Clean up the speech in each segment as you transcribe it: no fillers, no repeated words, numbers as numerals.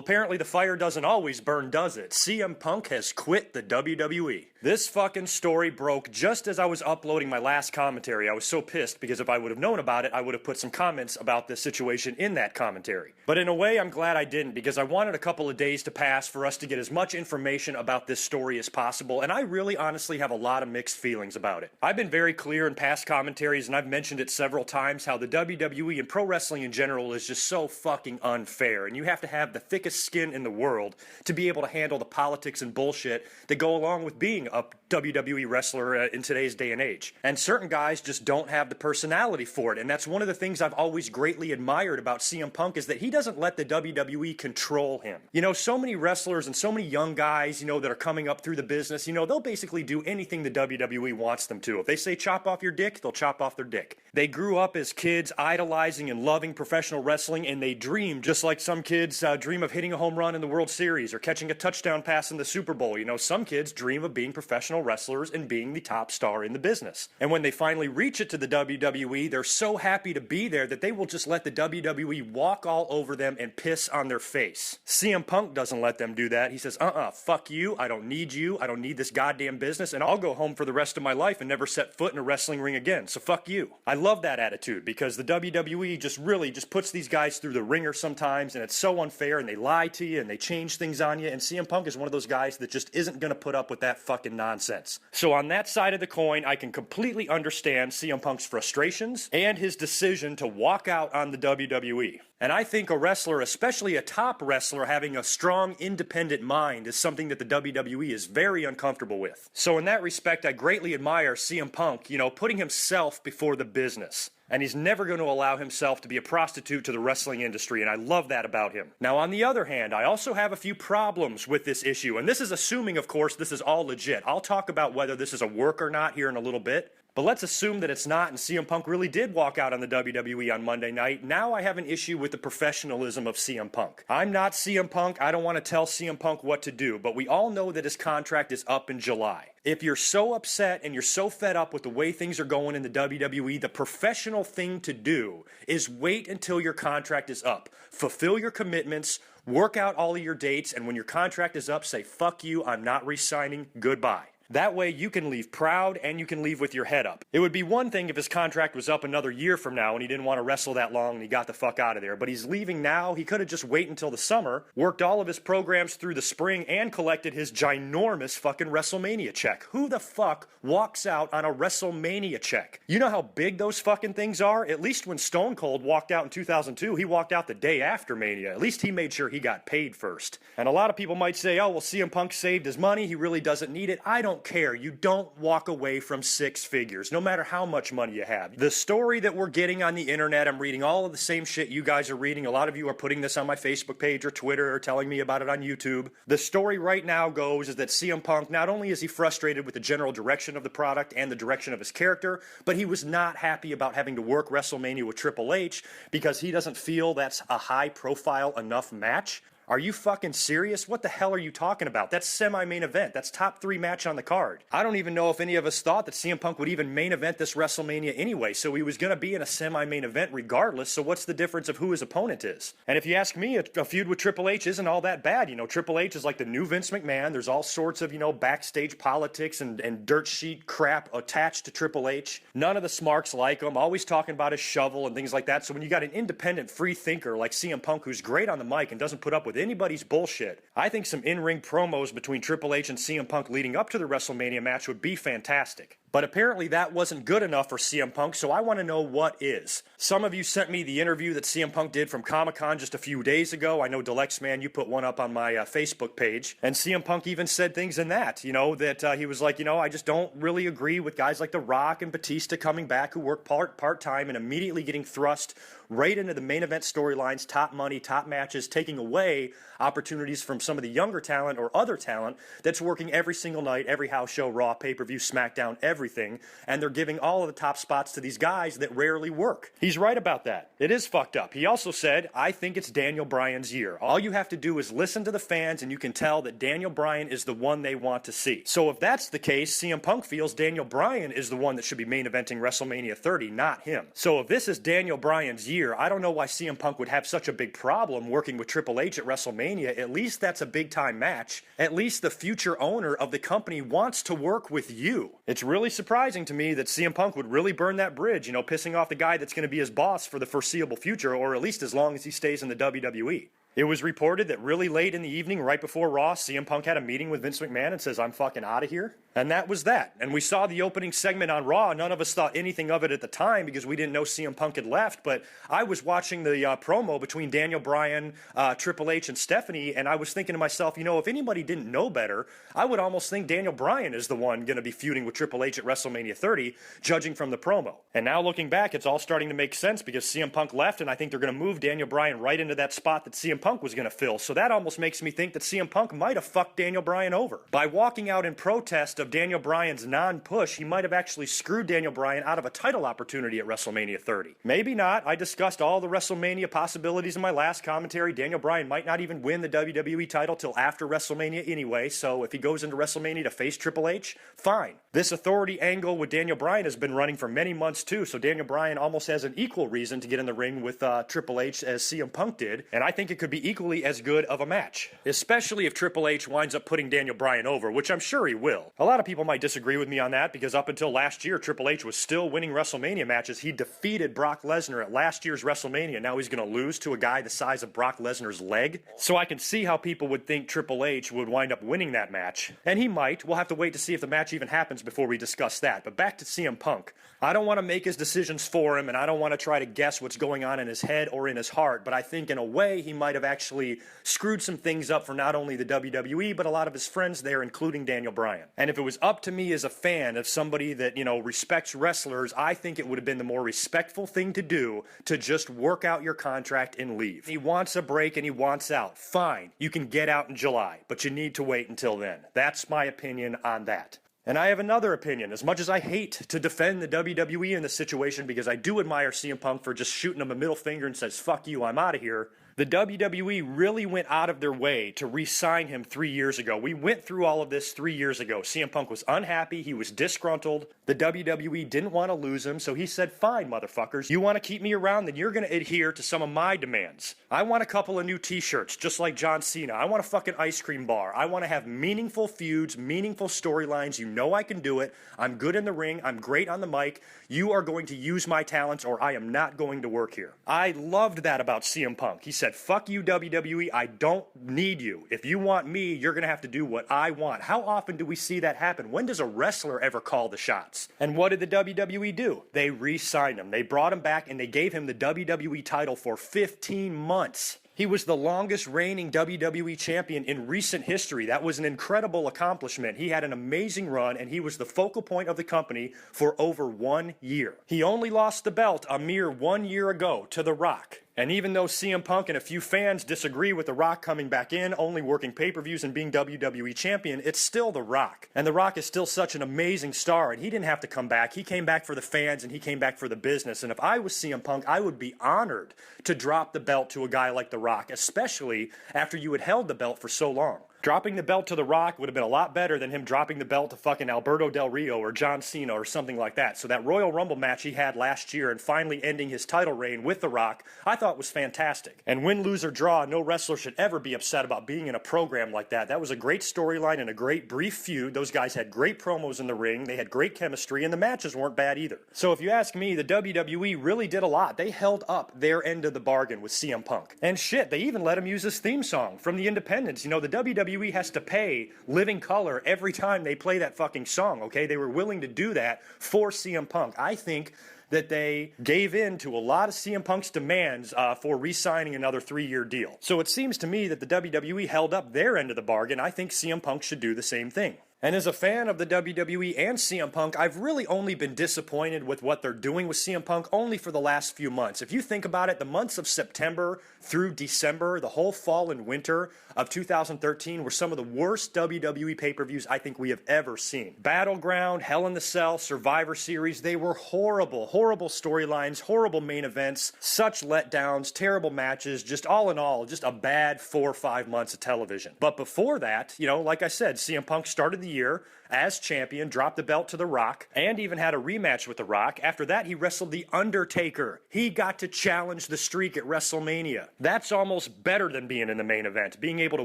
apparently the fire doesn't always burn, does it? CM Punk has quit the WWE. This fucking story broke just as I was uploading my last commentary. I was so pissed because if I would have known about it, I would have put some comments about this situation in that commentary. But in a way, I'm glad I didn't because I wanted a couple of days to pass for us to get as much information about this story as possible, and I really honestly have a lot of mixed feelings about it. I've been very clear in past commentaries, and I've mentioned it several times, how the WWE and pro wrestling in general is just so fucking unfair, and you have to have the thickest skin in the world to be able to handle the politics and bullshit that go along with being a WWE wrestler in today's day and age. And certain guys just don't have the personality for it, and that's one of the things I've always greatly admired about CM Punk is that he doesn't let the WWE control him. You know, so many wrestlers and so many young guys, you know, that are coming up through the business, you know, they'll basically do anything the WWE wants them to. If they say chop off your dick, they'll chop off their dick. They grew up as kids idolizing and loving professional wrestling, and they dream just like some kids dream of hitting a home run in the World Series or catching a touchdown pass in the Super Bowl. You know, some kids dream of being professional wrestlers and being the top star in the business. And when they finally reach it to the WWE, they're so happy to be there that they will just let the WWE walk all over them and piss on their face. CM Punk doesn't let them do that. He says, fuck you, I don't need you, I don't need this goddamn business, and I'll go home for the rest of my life and never set foot in a wrestling ring again, so fuck you. I love that attitude because the WWE just really puts these guys through the ringer sometimes, and it's so unfair, and they lie to you and they change things on you, and CM Punk is one of those guys that just isn't going to put up with that fucking nonsense. So on that side of the coin, I can completely understand CM Punk's frustrations and his decision to walk out on the WWE. And I think a wrestler, especially a top wrestler, having a strong, independent mind is something that the WWE is very uncomfortable with. So in that respect, I greatly admire CM Punk, you know, putting himself before the business. And he's never going to allow himself to be a prostitute to the wrestling industry, and I love that about him. Now, on the other hand, I also have a few problems with this issue, and this is assuming, of course, this is all legit. I'll talk about whether this is a work or not here in a little bit. But let's assume that it's not, and CM Punk really did walk out on the WWE on Monday night. Now I have an issue with the professionalism of CM Punk. I'm not CM Punk. I don't want to tell CM Punk what to do, but we all know that his contract is up in July. If you're so upset and you're so fed up with the way things are going in the WWE, the professional thing to do is wait until your contract is up. Fulfill your commitments, work out all of your dates, and when your contract is up, say, fuck you, I'm not re-signing, goodbye. That way you can leave proud and you can leave with your head up. It would be one thing if his contract was up another year from now and he didn't want to wrestle that long and he got the fuck out of there. But he's leaving now. He could have just waited until the summer, worked all of his programs through the spring, and collected his ginormous fucking WrestleMania check. Who the fuck walks out on a WrestleMania check? You know how big those fucking things are? At least when Stone Cold walked out in 2002, he walked out the day after Mania. At least he made sure he got paid first. And a lot of people might say, oh, well, CM Punk saved his money. He really doesn't need it. I don't care. You don't walk away from six figures, no matter how much money you have. The story that we're getting on the internet, I'm reading all of the same shit you guys are reading. A lot of you are putting this on my Facebook page or Twitter or telling me about it on YouTube. The story right now goes is that CM Punk, not only is he frustrated with the general direction of the product and the direction of his character, but he was not happy about having to work WrestleMania with Triple H because he doesn't feel that's a high-profile enough match. Are you fucking serious? What the hell are you talking about? That's semi-main event. That's top 3 match on the card. I don't even know if any of us thought that CM Punk would even main event this WrestleMania anyway, so he was going to be in a semi-main event regardless, so what's the difference of who his opponent is? And if you ask me, a feud with Triple H isn't all that bad. You know, Triple H is like the new Vince McMahon. There's all sorts of, you know, backstage politics and dirt sheet crap attached to Triple H. None of the smarks like him, always talking about his shovel and things like that, so when you got an independent free thinker like CM Punk who's great on the mic and doesn't put up with anybody's bullshit, I think some in-ring promos between Triple H and CM Punk leading up to the WrestleMania match would be fantastic. But apparently that wasn't good enough for CM Punk, so I want to know what is. Some of you sent me the interview that CM Punk did from Comic-Con just a few days ago. I know Deluxe Man, you put one up on my Facebook page. And CM Punk even said things in that, you know, that he was like, you know, I just don't really agree with guys like The Rock and Batista coming back who work part-time and immediately getting thrust right into the main event storylines, top money, top matches, taking away opportunities from some of the younger talent or other talent that's working every single night, every house show, Raw, pay-per-view, SmackDown, every everything, and they're giving all of the top spots to these guys that rarely work. He's right about that. It is fucked up. He also said, I think it's Daniel Bryan's year. All you have to do is listen to the fans, and you can tell that Daniel Bryan is the one they want to see. So if that's the case, CM Punk feels Daniel Bryan is the one that should be main eventing WrestleMania 30, not him. So if this is Daniel Bryan's year, I don't know why CM Punk would have such a big problem working with Triple H at WrestleMania. At least that's a big-time match. At least the future owner of the company wants to work with you. It's really surprising to me that CM Punk would really burn that bridge, pissing off the guy that's going to be his boss for the foreseeable future, or at least as long as he stays in the WWE. It was reported that really late in the evening, right before Raw, CM Punk had a meeting with Vince McMahon and says, I'm fucking out of here. And that was that. And we saw the opening segment on Raw. None of us thought anything of it at the time because we didn't know CM Punk had left. But I was watching the promo between Daniel Bryan, Triple H, and Stephanie, and I was thinking to myself, if anybody didn't know better, I would almost think Daniel Bryan is the one going to be feuding with Triple H at WrestleMania 30, judging from the promo. And now looking back, it's all starting to make sense because CM Punk left, and I think they're going to move Daniel Bryan right into that spot that CM Punk was going to fill. So that almost makes me think that CM Punk might have fucked Daniel Bryan over. By walking out in protest of Daniel Bryan's non-push, he might have actually screwed Daniel Bryan out of a title opportunity at WrestleMania 30. Maybe not. I discussed all the WrestleMania possibilities in my last commentary. Daniel Bryan might not even win the WWE title till after WrestleMania anyway, so if he goes into WrestleMania to face Triple H, fine. This authority angle with Daniel Bryan has been running for many months too, so Daniel Bryan almost has an equal reason to get in the ring with Triple H as CM Punk did, and I think it could be equally as good of a match, especially if Triple H winds up putting Daniel Bryan over, which I'm sure he will. A lot of people might disagree with me on that because up until last year, Triple H was still winning WrestleMania matches. He defeated Brock Lesnar at last year's WrestleMania. Now he's going to lose to a guy the size of Brock Lesnar's leg. So I can see how people would think Triple H would wind up winning that match. And he might. We'll have to wait to see if the match even happens before we discuss that. But back to CM Punk. I don't want to make his decisions for him, and I don't want to try to guess what's going on in his head or in his heart, but I think in a way he might have actually screwed some things up for not only the WWE, but a lot of his friends there, including Daniel Bryan. And if it was up to me as a fan of somebody that, respects wrestlers, I think it would have been the more respectful thing to do to just work out your contract and leave. He wants a break and he wants out. Fine, you can get out in July, but you need to wait until then. That's my opinion on that. And I have another opinion. As much as I hate to defend the WWE in this situation because I do admire CM Punk for just shooting him a middle finger and says, fuck you, I'm out of here, the WWE really went out of their way to re-sign him 3 years ago. We went through all of this 3 years ago. CM Punk was unhappy. He was disgruntled. The WWE didn't want to lose him, so he said, fine, motherfuckers. You want to keep me around? Then you're going to adhere to some of my demands. I want a couple of new t-shirts, just like John Cena. I want a fucking ice cream bar. I want to have meaningful feuds, meaningful storylines. You know I can do it. I'm good in the ring. I'm great on the mic. You are going to use my talents or I am not going to work here. I loved that about CM Punk. He said, fuck you, WWE. I don't need you. If you want me, you're going to have to do what I want. How often do we see that happen? When does a wrestler ever call the shots? And what did the WWE do? They re-signed him. They brought him back and they gave him the WWE title for 15 months. He was the longest reigning WWE champion in recent history. That was an incredible accomplishment. He had an amazing run, and he was the focal point of the company for over 1 year. He only lost the belt a mere 1 year ago to The Rock. And even though CM Punk and a few fans disagree with The Rock coming back in, only working pay-per-views and being WWE champion, it's still The Rock. And The Rock is still such an amazing star, and he didn't have to come back. He came back for the fans, and he came back for the business. And if I was CM Punk, I would be honored to drop the belt to a guy like The Rock, especially after you had held the belt for so long. Dropping the belt to The Rock would have been a lot better than him dropping the belt to fucking Alberto Del Rio or John Cena or something like that. So that Royal Rumble match he had last year and finally ending his title reign with The Rock, I thought was fantastic. And win, lose, or draw, no wrestler should ever be upset about being in a program like that. That was a great storyline and a great brief feud. Those guys had great promos in the ring, they had great chemistry, and the matches weren't bad either. So if you ask me, the WWE really did a lot. They held up their end of the bargain with CM Punk. And shit, they even let him use his theme song from the Independents. The WWE has to pay Living Color every time they play that fucking song, okay? They were willing to do that for CM Punk. I think that they gave in to a lot of CM Punk's demands for re-signing another 3-year deal. So it seems to me that the WWE held up their end of the bargain. I think CM Punk should do the same thing. And as a fan of the WWE and CM Punk, I've really only been disappointed with what they're doing with CM Punk only for the last few months. If you think about it, the months of September through December, the whole fall and winter of 2013 were some of the worst WWE pay-per-views I think we have ever seen. Battleground, Hell in the Cell, Survivor Series, they were horrible, horrible storylines, horrible main events, such letdowns, terrible matches, just all in all, just a bad 4 or 5 months of television. But before that, like I said, CM Punk started the year as champion, dropped the belt to The Rock, and even had a rematch with The Rock. After that, he wrestled The Undertaker. He got to challenge the streak at WrestleMania. That's almost better than being in the main event. Being able to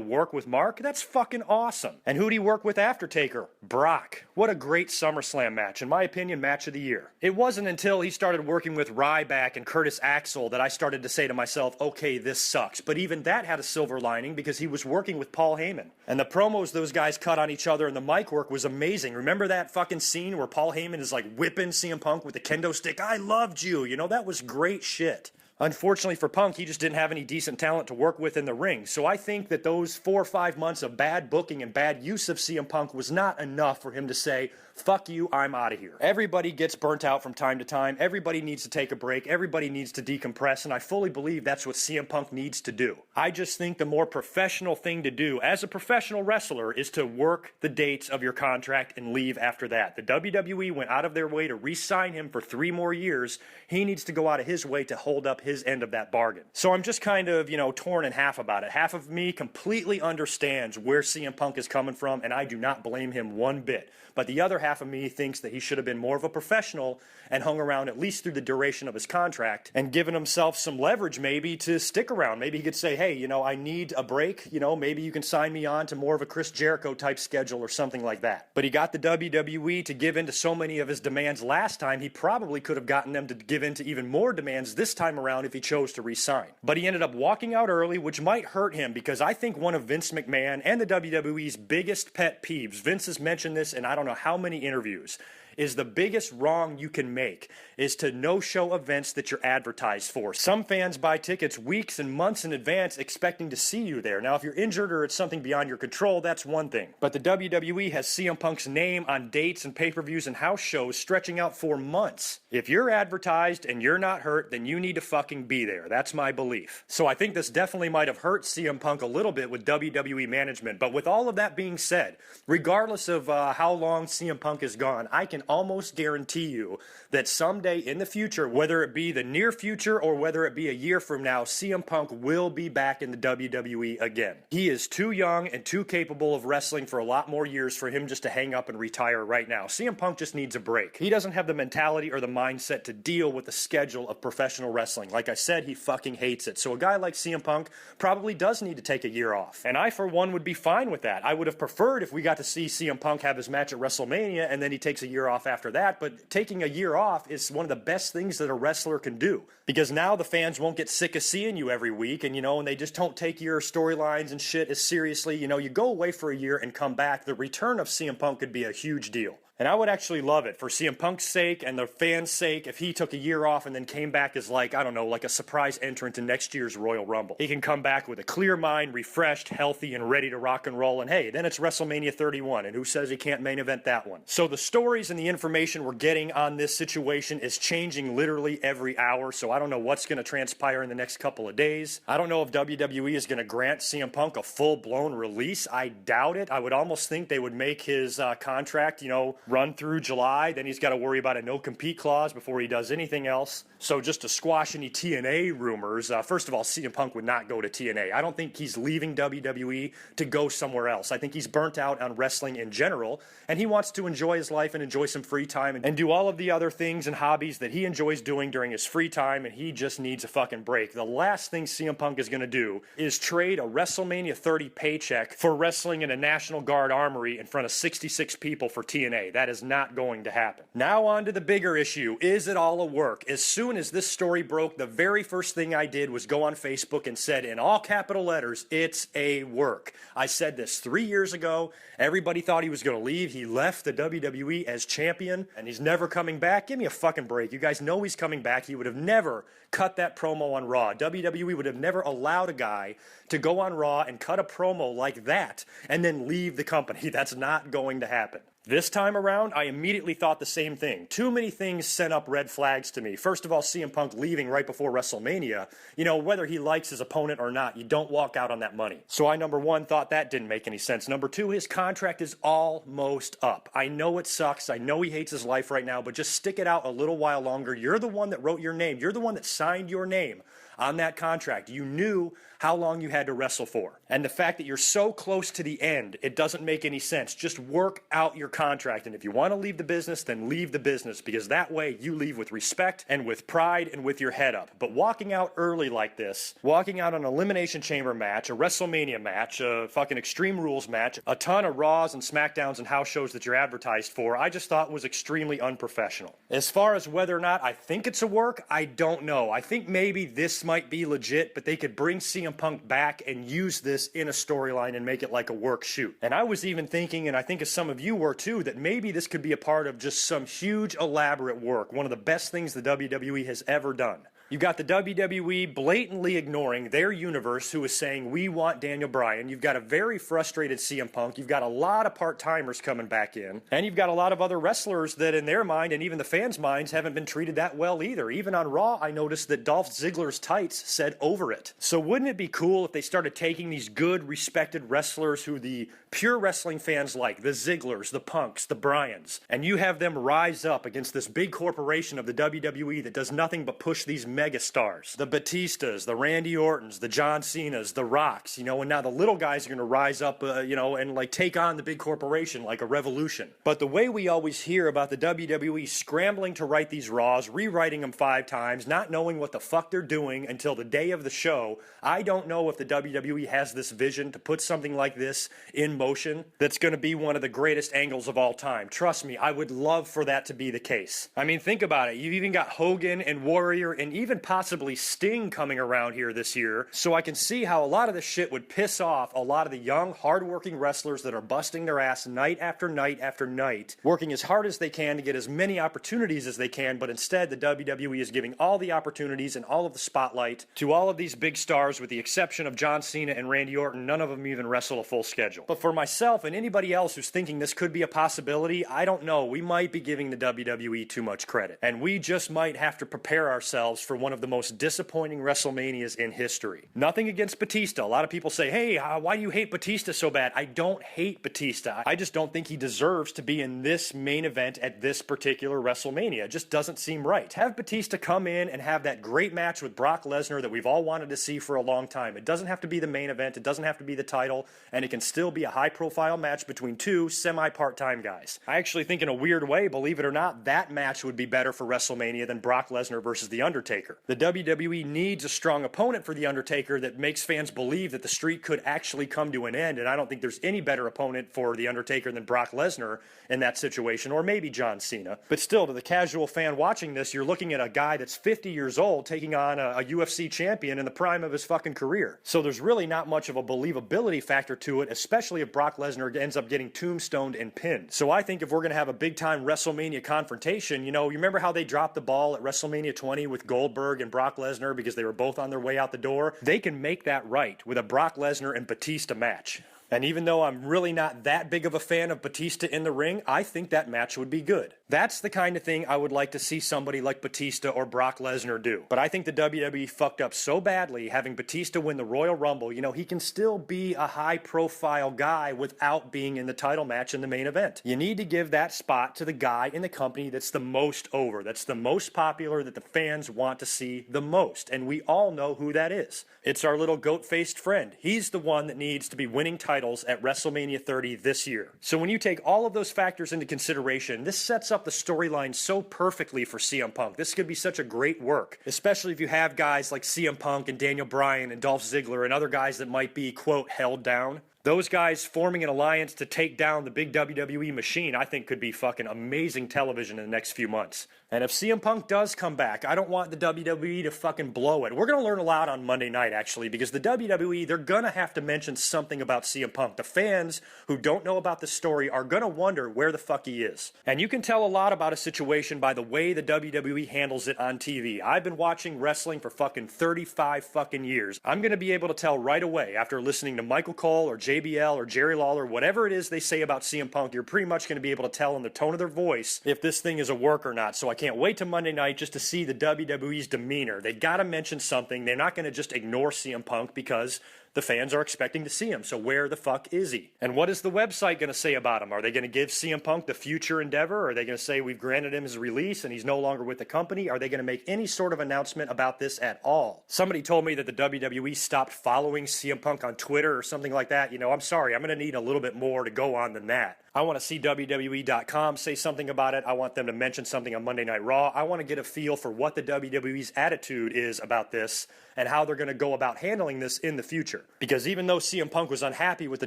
work with Mark, that's fucking awesome. And who'd he work with after Taker? Brock. What a great SummerSlam match. In my opinion, match of the year. It wasn't until he started working with Ryback and Curtis Axel that I started to say to myself, okay, this sucks. But even that had a silver lining because he was working with Paul Heyman. And the promos those guys cut on each other and the mic work was amazing. Remember that fucking scene where Paul Heyman is like whipping CM Punk with the kendo stick? I loved you. That was great shit. Unfortunately for Punk, he just didn't have any decent talent to work with in the ring. So I think that those 4 or 5 months of bad booking and bad use of CM Punk was not enough for him to say, fuck you, I'm out of here. Everybody gets burnt out from time to time. Everybody needs to take a break. Everybody needs to decompress. And I fully believe that's what CM Punk needs to do. I just think the more professional thing to do as a professional wrestler is to work the dates of your contract and leave after that. The WWE went out of their way to re-sign him for 3 more years. He needs to go out of his way to hold up his end of that bargain. So I'm just kind of, torn in half about it. Half of me completely understands where CM Punk is coming from, and I do not blame him one bit. But the other half of me thinks that he should have been more of a professional and hung around at least through the duration of his contract and given himself some leverage maybe to stick around. Maybe he could say, hey, I need a break. Maybe you can sign me on to more of a Chris Jericho type schedule or something like that. But he got the WWE to give in to so many of his demands last time, he probably could have gotten them to give in to even more demands this time around if he chose to re-sign. But he ended up walking out early, which might hurt him because I think one of Vince McMahon and the WWE's biggest pet peeves, Vince has mentioned this in I don't know how many interviews, is the biggest wrong you can make is to no-show events that you're advertised for. Some fans buy tickets weeks and months in advance expecting to see you there. Now, if you're injured or it's something beyond your control, that's one thing. But the WWE has CM Punk's name on dates and pay-per-views and house shows stretching out for months. If you're advertised and you're not hurt, then you need to fucking be there. That's my belief. So I think this definitely might have hurt CM Punk a little bit with WWE management. But with all of that being said, regardless of how long CM Punk is gone, I can almost guarantee you that someday in the future, whether it be the near future or whether it be a year from now, CM Punk will be back in the WWE again. He is too young and too capable of wrestling for a lot more years for him just to hang up and retire right now. CM Punk just needs a break. He doesn't have the mentality or the mindset to deal with the schedule of professional wrestling. Like I said, he fucking hates it. So a guy like CM Punk probably does need to take a year off. And I, for one, would be fine with that. I would have preferred if we got to see CM Punk have his match at WrestleMania and then he takes a year off after that, but taking a year off is one of the best things that a wrestler can do because now the fans won't get sick of seeing you every week and and they just don't take your storylines and shit as seriously. You go away for a year and come back. The return of CM Punk could be a huge deal. And I would actually love it for CM Punk's sake and the fans' sake if he took a year off and then came back as like a surprise entrant in next year's Royal Rumble. He can come back with a clear mind, refreshed, healthy, and ready to rock and roll. And hey, then it's WrestleMania 31, and who says he can't main event that one? So the stories and the information we're getting on this situation is changing literally every hour, so I don't know what's going to transpire in the next couple of days. I don't know if WWE is going to grant CM Punk a full-blown release. I doubt it. I would almost think they would make his contract, run through July, then he's got to worry about a no-compete clause before he does anything else. So just to squash any TNA rumors, first of all, CM Punk would not go to TNA. I don't think he's leaving WWE to go somewhere else. I think he's burnt out on wrestling in general, and he wants to enjoy his life and enjoy some free time and do all of the other things and hobbies that he enjoys doing during his free time, and he just needs a fucking break. The last thing CM Punk is going to do is trade a WrestleMania 30 paycheck for wrestling in a National Guard armory in front of 66 people for TNA. That is not going to happen. Now on to the bigger issue. Is it all a work? As soon as this story broke, the very first thing I did was go on Facebook and said in all capital letters, it's a work. I said this 3 years ago. Everybody thought he was going to leave. He left the WWE as champion, and he's never coming back. Give me a fucking break. You guys know he's coming back. He would have never cut that promo on Raw. WWE would have never allowed a guy to go on Raw and cut a promo like that and then leave the company. That's not going to happen. This time around, I immediately thought the same thing. Too many things sent up red flags to me. First of all, CM Punk leaving right before WrestleMania. You know, whether he likes his opponent or not, you don't walk out on that money. So I, number one, thought that didn't make any sense. Number two, his contract is almost up. I know it sucks. I know he hates his life right now, but just stick it out a little while longer. You're the one that wrote your name. You're the one that signed your name on that contract. You knew how long you had to wrestle for. And the fact that you're so close to the end, it doesn't make any sense. Just work out your contract. And if you want to leave the business, then leave the business, because that way you leave with respect and with pride and with your head up. But walking out early like this, walking out an Elimination Chamber match, a WrestleMania match, a fucking Extreme Rules match, a ton of Raws and SmackDowns and house shows that you're advertised for, I just thought was extremely unprofessional. As far as whether or not I think it's a work, I don't know. I think maybe this might be legit, but they could bring CM Punk back and use this in a storyline and make it like a work shoot. And I was even thinking, and I think as some of you were too, that maybe this could be a part of just some huge elaborate work, one of the best things the WWE has ever done. You got the WWE blatantly ignoring their universe, who is saying, we want Daniel Bryan. You've got a very frustrated CM Punk. You've got a lot of part-timers coming back in. And you've got a lot of other wrestlers that in their mind, and even the fans' minds, haven't been treated that well either. Even on Raw, I noticed that Dolph Ziggler's tights said over it. So wouldn't it be cool if they started taking these good, respected wrestlers who the pure wrestling fans like, the Zigglers, the Punks, the Bryans, and you have them rise up against this big corporation of the WWE that does nothing but push these megastars, the Batistas, the Randy Ortons, the John Cenas, the Rocks, and now the little guys are going to rise up, and like take on the big corporation like a revolution. But the way we always hear about the WWE scrambling to write these Raws, rewriting them 5 times, not knowing what the fuck they're doing until the day of the show, I don't know if the WWE has this vision to put something like this in motion that's going to be one of the greatest angles of all time. Trust me, I would love for that to be the case. I mean, think about it. You've even got Hogan and Warrior and even possibly Sting coming around here this year, so I can see how a lot of this shit would piss off a lot of the young, hardworking wrestlers that are busting their ass night after night after night, working as hard as they can to get as many opportunities as they can, but instead the WWE is giving all the opportunities and all of the spotlight to all of these big stars, with the exception of John Cena and Randy Orton. None of them even wrestle a full schedule. But for myself and anybody else who's thinking this could be a possibility, I don't know. We might be giving the WWE too much credit, and we just might have to prepare ourselves for one of the most disappointing WrestleManias in history. Nothing against Batista. A lot of people say, hey, why do you hate Batista so bad? I don't hate Batista. I just don't think he deserves to be in this main event at this particular WrestleMania. It just doesn't seem right. Have Batista come in and have that great match with Brock Lesnar that we've all wanted to see for a long time. It doesn't have to be the main event. It doesn't have to be the title, and it can still be a high-profile match between 2 semi-part-time guys. I actually think in a weird way, believe it or not, that match would be better for WrestleMania than Brock Lesnar versus The Undertaker. The WWE needs a strong opponent for The Undertaker that makes fans believe that the streak could actually come to an end, and I don't think there's any better opponent for The Undertaker than Brock Lesnar in that situation, or maybe John Cena. But still, to the casual fan watching this, you're looking at a guy that's 50 years old taking on a UFC champion in the prime of his fucking career. So there's really not much of a believability factor to it, especially if Brock Lesnar ends up getting tombstoned and pinned. So I think if we're going to have a big-time WrestleMania confrontation, you remember how they dropped the ball at WrestleMania 20 with Goldberg and Brock Lesnar because they were both on their way out the door? They can make that right with a Brock Lesnar and Batista match. And even though I'm really not that big of a fan of Batista in the ring, I think that match would be good. That's the kind of thing I would like to see somebody like Batista or Brock Lesnar do. But I think the WWE fucked up so badly having Batista win the Royal Rumble. He can still be a high-profile guy without being in the title match in the main event. You need to give that spot to the guy in the company that's the most over, that's the most popular, that the fans want to see the most. And we all know who that is. It's our little goat-faced friend. He's the one that needs to be winning titles at WrestleMania 30 this year. So when you take all of those factors into consideration, this sets up the storyline so perfectly for CM Punk. This could be such a great work, especially if you have guys like CM Punk and Daniel Bryan and Dolph Ziggler and other guys that might be, quote, held down. Those guys forming an alliance to take down the big WWE machine, I think could be fucking amazing television in the next few months. And if CM Punk does come back, I don't want the WWE to fucking blow it. We're going to learn a lot on Monday night, actually, because the WWE, they're going to have to mention something about CM Punk. The fans who don't know about this story are going to wonder where the fuck he is. And you can tell a lot about a situation by the way the WWE handles it on TV. I've been watching wrestling for fucking 35 fucking years. I'm going to be able to tell right away after listening to Michael Cole or JBL or Jerry Lawler, whatever it is they say about CM Punk, you're pretty much going to be able to tell in the tone of their voice if this thing is a work or not. So I can't wait till Monday night just to see the WWE's demeanor. They got to mention something. They're not going to just ignore CM Punk because the fans are expecting to see him. So where the fuck is he? And what is the website going to say about him? Are they going to give CM Punk the future endeavor? Are they going to say we've granted him his release and he's no longer with the company? Are they going to make any sort of announcement about this at all? Somebody told me that the WWE stopped following CM Punk on Twitter or something like that. You know, I'm sorry. I'm going to need a little bit more to go on than that. I want to see WWE.com say something about it. I want them to mention something on Monday Night Raw. I want to get a feel for what the WWE's attitude is about this and how they're going to go about handling this in the future. Because even though CM Punk was unhappy with the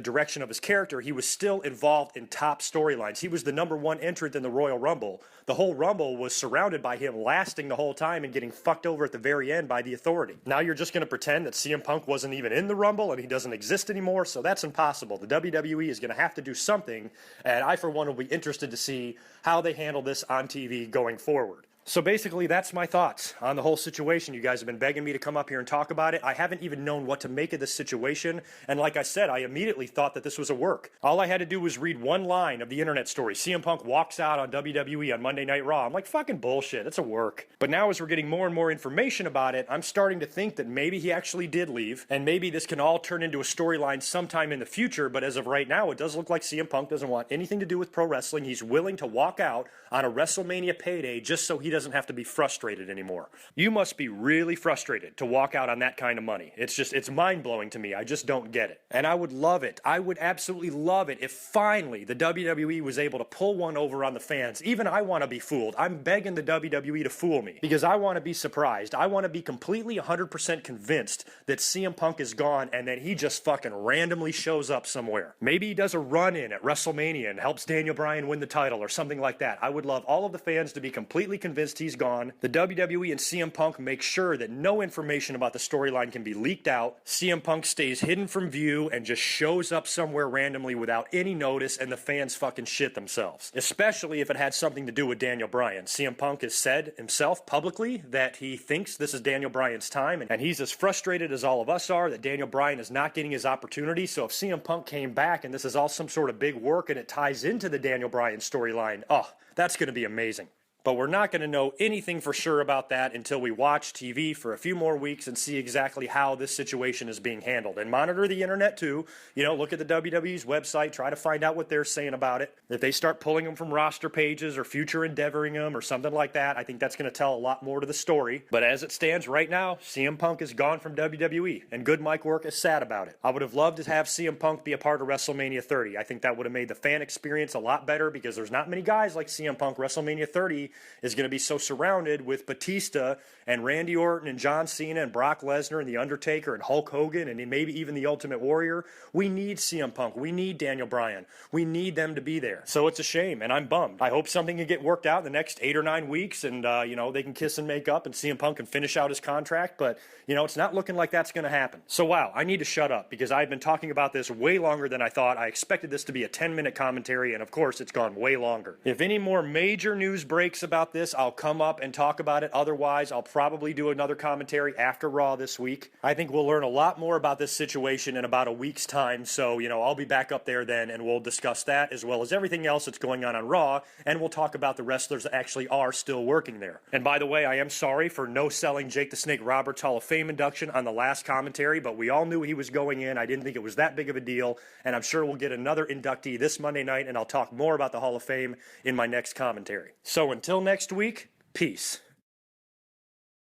direction of his character, he was still involved in top storylines. He was the #1 entrant in the Royal Rumble. The whole Rumble was surrounded by him lasting the whole time and getting fucked over at the very end by the Authority. Now you're just going to pretend that CM Punk wasn't even in the Rumble and he doesn't exist anymore, so that's impossible. The WWE is going to have to do something, and I, for one, will be interested to see how they handle this on TV going forward. So basically, that's my thoughts on the whole situation. You guys have been begging me to come up here and talk about it. I haven't even known what to make of this situation. And like I said, I immediately thought that this was a work. All I had to do was read one line of the internet story. CM Punk walks out on WWE on Monday Night Raw. I'm like, fucking bullshit. It's a work. But now as we're getting more and more information about it, I'm starting to think that maybe he actually did leave. And maybe this can all turn into a storyline sometime in the future. But as of right now, it does look like CM Punk doesn't want anything to do with pro wrestling. He's willing to walk out on a WrestleMania payday just so he doesn't have to be frustrated anymore. You must be really frustrated to walk out on that kind of money. It's mind-blowing to me. I just don't get it. And I would love it. I would absolutely love it if finally the WWE was able to pull one over on the fans. Even I want to be fooled. I'm begging the WWE to fool me because I want to be surprised. I want to be completely 100% convinced that CM Punk is gone and that he just fucking randomly shows up somewhere. Maybe he does a run-in at WrestleMania and helps Daniel Bryan win the title or something like that. I would love all of the fans to be completely convinced he's gone. The WWE and CM Punk make sure that no information about the storyline can be leaked out. CM Punk stays hidden from view and just shows up somewhere randomly without any notice, and the fans fucking shit themselves. Especially if it had something to do with Daniel Bryan. CM Punk has said himself publicly that he thinks this is Daniel Bryan's time, and he's as frustrated as all of us are that Daniel Bryan is not getting his opportunity. So if CM Punk came back and this is all some sort of big work and it ties into the Daniel Bryan storyline, oh, that's going to be amazing. But we're not going to know anything for sure about that until we watch TV for a few more weeks and see exactly how this situation is being handled. And monitor the internet too. You know, look at the WWE's website, try to find out what they're saying about it. If they start pulling them from roster pages or future endeavoring them or something like that, I think that's going to tell a lot more to the story. But as it stands right now, CM Punk is gone from WWE, and good mic work is sad about it. I would have loved to have CM Punk be a part of WrestleMania 30. I think that would have made the fan experience a lot better because there's not many guys like CM Punk. WrestleMania 30 is going to be so surrounded with Batista and Randy Orton and John Cena and Brock Lesnar and The Undertaker and Hulk Hogan and maybe even The Ultimate Warrior. We need CM Punk. We need Daniel Bryan. We need them to be there. So it's a shame, and I'm bummed. I hope something can get worked out in the next 8 or 9 weeks, and they can kiss and make up and CM Punk can finish out his contract, but it's not looking like that's going to happen. So wow, I need to shut up because I've been talking about this way longer than I thought. I expected this to be a 10-minute commentary, and of course it's gone way longer. If any more major news breaks about this, I'll come up and talk about it. Otherwise, I'll probably do another commentary after Raw this week. I think we'll learn a lot more about this situation in about a week's time, so, I'll be back up there then, and we'll discuss that as well as everything else that's going on Raw, and we'll talk about the wrestlers that actually are still working there. And by the way, I am sorry for no-selling Jake the Snake Roberts Hall of Fame induction on the last commentary, but we all knew he was going in. I didn't think it was that big of a deal, and I'm sure we'll get another inductee this Monday night, and I'll talk more about the Hall of Fame in my next commentary. So until next week, peace.